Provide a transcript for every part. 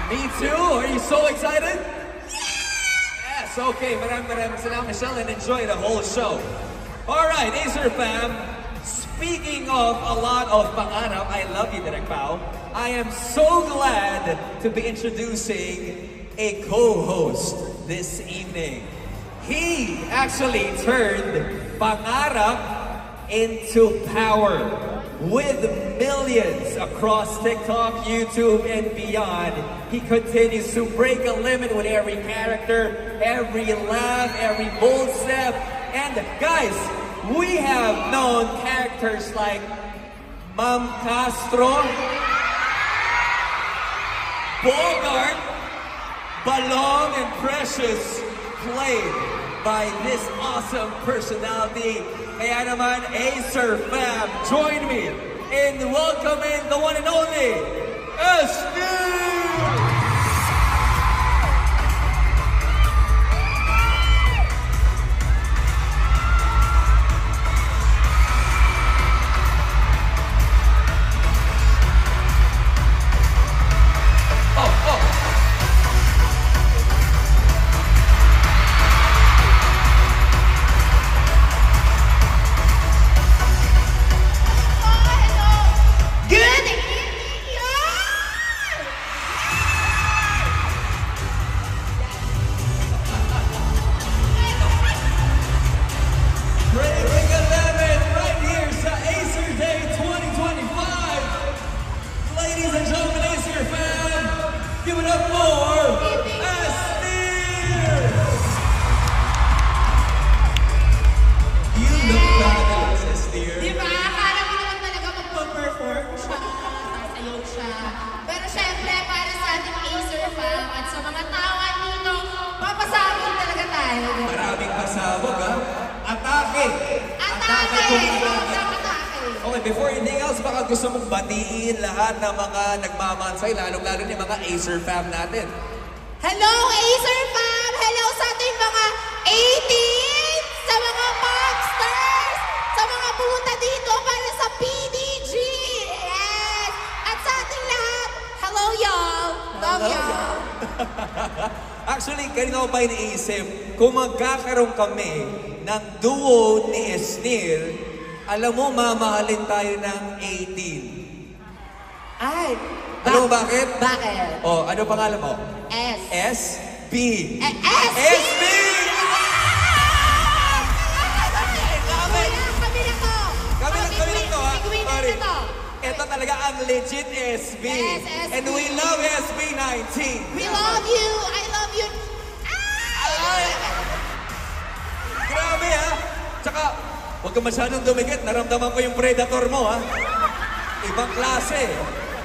Me too. Are you so excited? Yes. Okay. Maraming salamat, Michelle, and enjoy the whole show. All right, Acer fam. Speaking of a lot of pangarap, I love you, Direk Pao. I am so glad to be introducing a co-host this evening. He actually turned pangarap into power. With millions across TikTok, YouTube, and beyond, he continues to break a limit with every character, every laugh, every bold step. And guys, we have known characters like Ma'am Castro, Bogart, Balong, and Precious, played by this awesome personality. Kaya naman, Acer fam, join me in welcoming the one and only, Esnir! Okay, before anything else, baka gusto mong batiin lahat ng mga nagmamansay, lalong-lalo ni mga Acer fam natin. Hello, Acer fam! Hello sa ating mga 18s, sa mga Popstars, sa mga pumunta dito para sa PDG! Yes! At sa ating lahat, hello y'all! Love y'all! Actually, kanina ko ba iniisip, kung magkakaroon kami ng duo ni Esnir, alam mo, mamahalin tayo ng 18. Ay! Alam mo bakit? Bakit? Oh, ano pangalan mo? S. SB. SB! SB! Kami na to! Kami na to, ha? Sorry. Na to. Ito talaga ang legit SB. Yes, SB. And we love SB19. We love you! I love you! Ay! Grabe, ha? Tsaka, huwag ka masyadong dumikit. Naramdaman ko yung predator mo, ha? Ibang klase.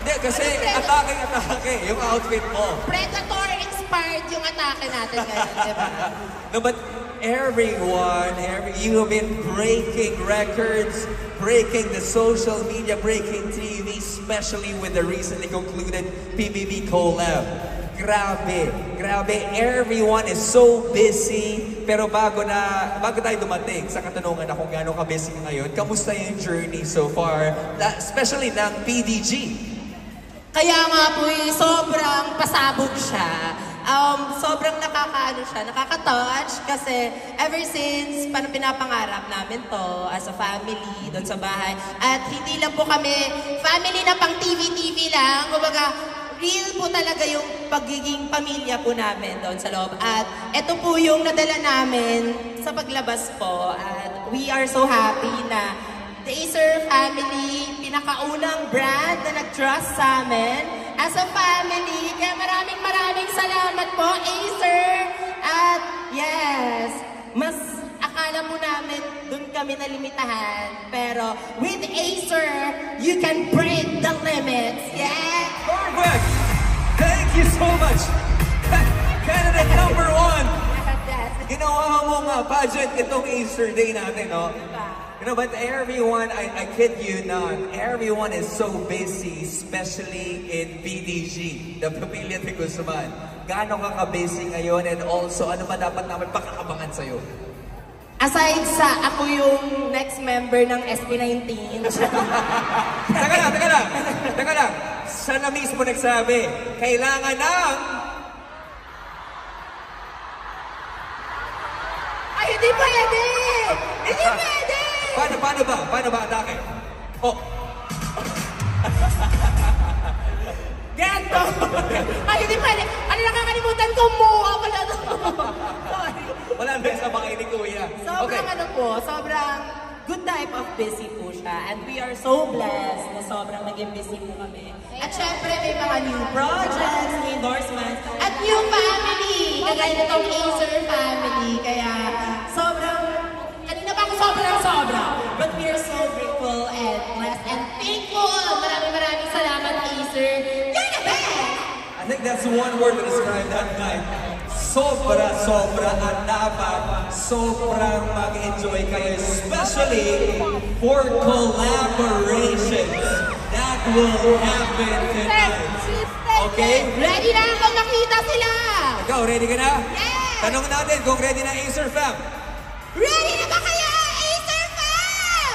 Hindi, kasi atake yung outfit mo. Predator-inspired yung atake natin ngayon, di ba? No, but everyone, you have been breaking records, breaking the social media, breaking TV, especially with the recently concluded PBB collab. Grabe, everyone is so busy. Pero bago tayo dumating sa katanungan na kung gaano ka-busy ngayon, kamusta yung journey so far, especially ng PDG? Kaya nga po, sobrang pasabog siya. Sobrang nakaka-touch kasi ever since parang pinapangarap namin to as a family doon sa bahay. At hindi lang po kami family na pang TV lang. Kumbaga, real po talaga yung pagiging pamilya po namin doon sa loob. At ito po yung nadala namin sa paglabas po. At we are so happy na the Acer family, pinakaunang brand na nag-trust sa amin as a family. Kaya maraming salamat po, Acer. At yes, mas akala mo namin dun kami nalimitahan. Pero with Acer, you can break the limits. Yeah! Perfect! Thank you so much! Candidate number 1! Ginawa mo nga pageant itong Easter Day natin, no? You know, but everyone, I kid you not, everyone is so busy, especially in PDG, the Pamilya de Guzman. Gaano ka ka-busy ngayon, and also, ano ba dapat namin pakakabangan sa'yo? Aside sa ako yung next member ng SB19. Teka lang. siya na mismo nagsabi, kailangan ng... Ay, hindi pwede! Hindi pwede! Paano ba atake? Oh. Ganto! Ay, hindi pwede! Ano nakakalimutan ko mo? Wala na. Sorry. Wala ang best na makinig, kuya. Sobrang ano po, sobrang good type of busy po siya. And we are so blessed na sobrang naging busy po kami. At syempre, may mga new projects, new endorsements, at new family! Kagaya nitong Acer family. Kaya sobrang, kanina pa ako sobra. But we are so grateful and blessed and thankful! Maraming salamat, Acer! You're the best! I think that's one word to describe that night. Sobra at dapat sobrang mag-enjoy kayo, especially for collaborations that will happen tonight. Okay? Ready na ako makita sila! Ikaw, ready ka na? Yes! Tanong natin kung ready na Acer fam. Ready na ba kayo, Acer fam?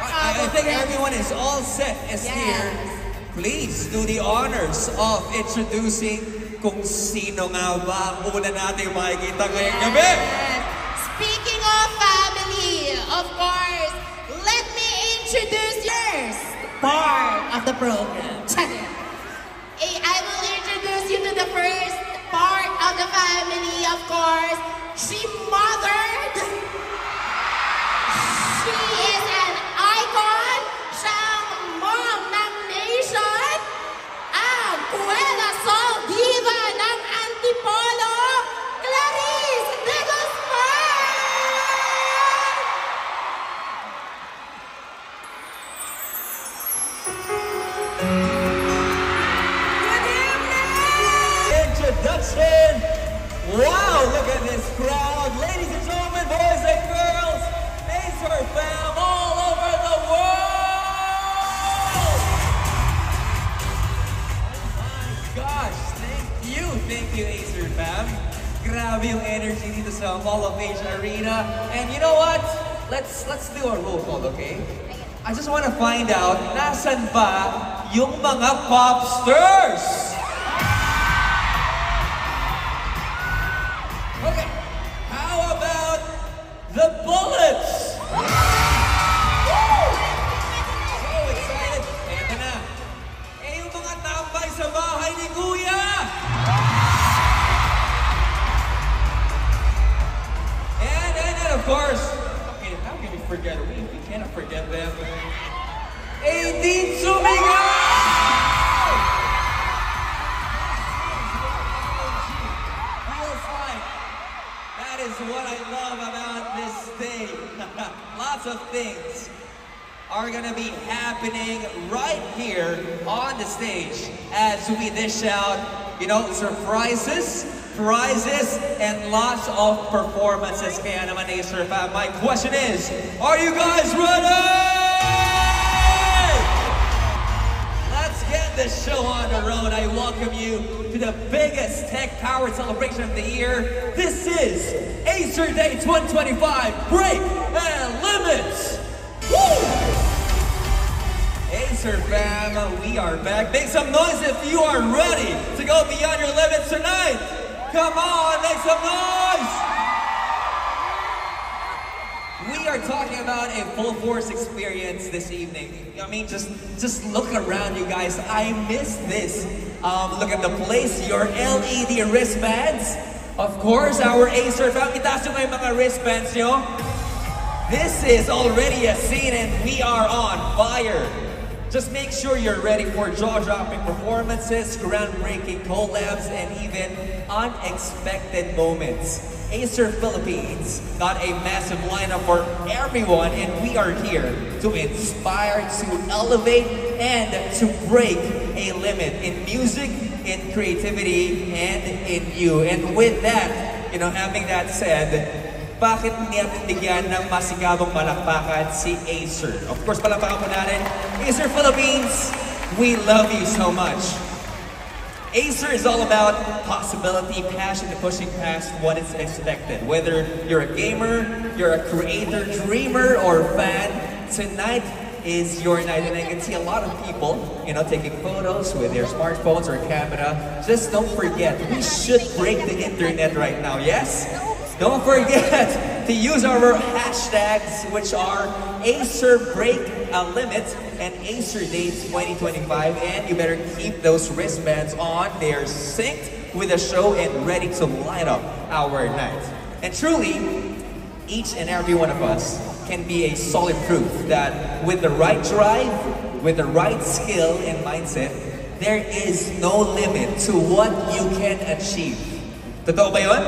I think everyone is all set, is here. Please do the honors of introducing kung sino nga ba ang una natin makikita ngayong gabi. Speaking of family, of course, let me introduce yours, part of the program. I will introduce you to the first part of the family, of course. She mothered. She is an icon. Siyang mom ng nation. Ang Kuwela Soul Diva ng Antipolo, Clarice de Guzman! Good evening! Introduction! Wow, look at this crowd. Ladies and gentlemen, boys and girls, Acer fam all over the world! Oh my gosh, thank you Acer fam. Grabe yung energy dito sa Mall of Asia Arena. And you know what? Let's do our roll call, okay? I just want to find out, nasan ba yung mga popsters? Okay, how about the Bullets? Woo! So excited. Eto na. Yung mga tambay sa bahay ni Kuya. And of course, okay, how can we forget? We cannot forget them. 18 Sumigaw! Feels like that is what I love about this day. Lots of things are gonna be happening right here on the stage as we dish out, surprises, prizes, and lots of performances. Kaya naman, Acer fam, my question is, are you guys ready? Let's get the show on the road. I welcome you to the biggest tech-powered celebration of the year. This is Acer Day 2025 Break and Limits. Woo! Acer fam, we are back. Make some noise if you are ready to go beyond your limits tonight. Come on, make some noise! We are talking about a full force experience this evening. I mean, just look around, you guys. I miss this. Look at the place, your LED wristbands. Of course, our Acer fam, itaas nyo yung mga wristbands nyo. This is already a scene and we are on fire. Just make sure you're ready for jaw-dropping performances, groundbreaking collabs, and even unexpected moments. Acer Philippines got a massive lineup for everyone, and we are here to inspire, to elevate, and to break a limit in music, in creativity, and in you. And with that, having that said, bakit natin bigyan ng masigabong palakpakan si Acer? Of course, palakpakan po natin. Acer Philippines, we love you so much. Acer is all about possibility, passion, and pushing past what is expected. Whether you're a gamer, you're a creator, dreamer, or fan, tonight is your night, and I can see a lot of people, taking photos with their smartphones or camera. Just don't forget, we should break the internet right now, yes? Don't forget to use our hashtags, which are Acer Break a Limit and Acer Dates 2025, and you better keep those wristbands on. They're synced with the show and ready to light up our night. And truly, each and every one of us can be a solid proof that with the right drive, with the right skill and mindset, there is no limit to what you can achieve. Totoo ba yun?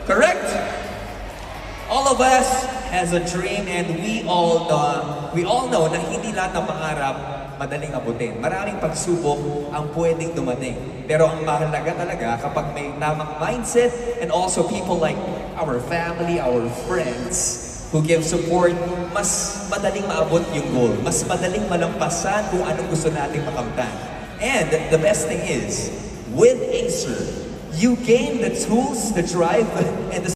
Correct? All of us has a dream, and we all know na hindi lahat ng pangarap madaling abutin. Maraming pagsubok ang pwedeng dumating. Pero ang mahalaga talaga kapag may tamang mindset, and also people like our family, our friends who give support, mas madaling maabot yung goal. Mas madaling malampasan kung anong gusto nating makamtan. And the best thing is, with Acer, you gain the tools, the drive, and the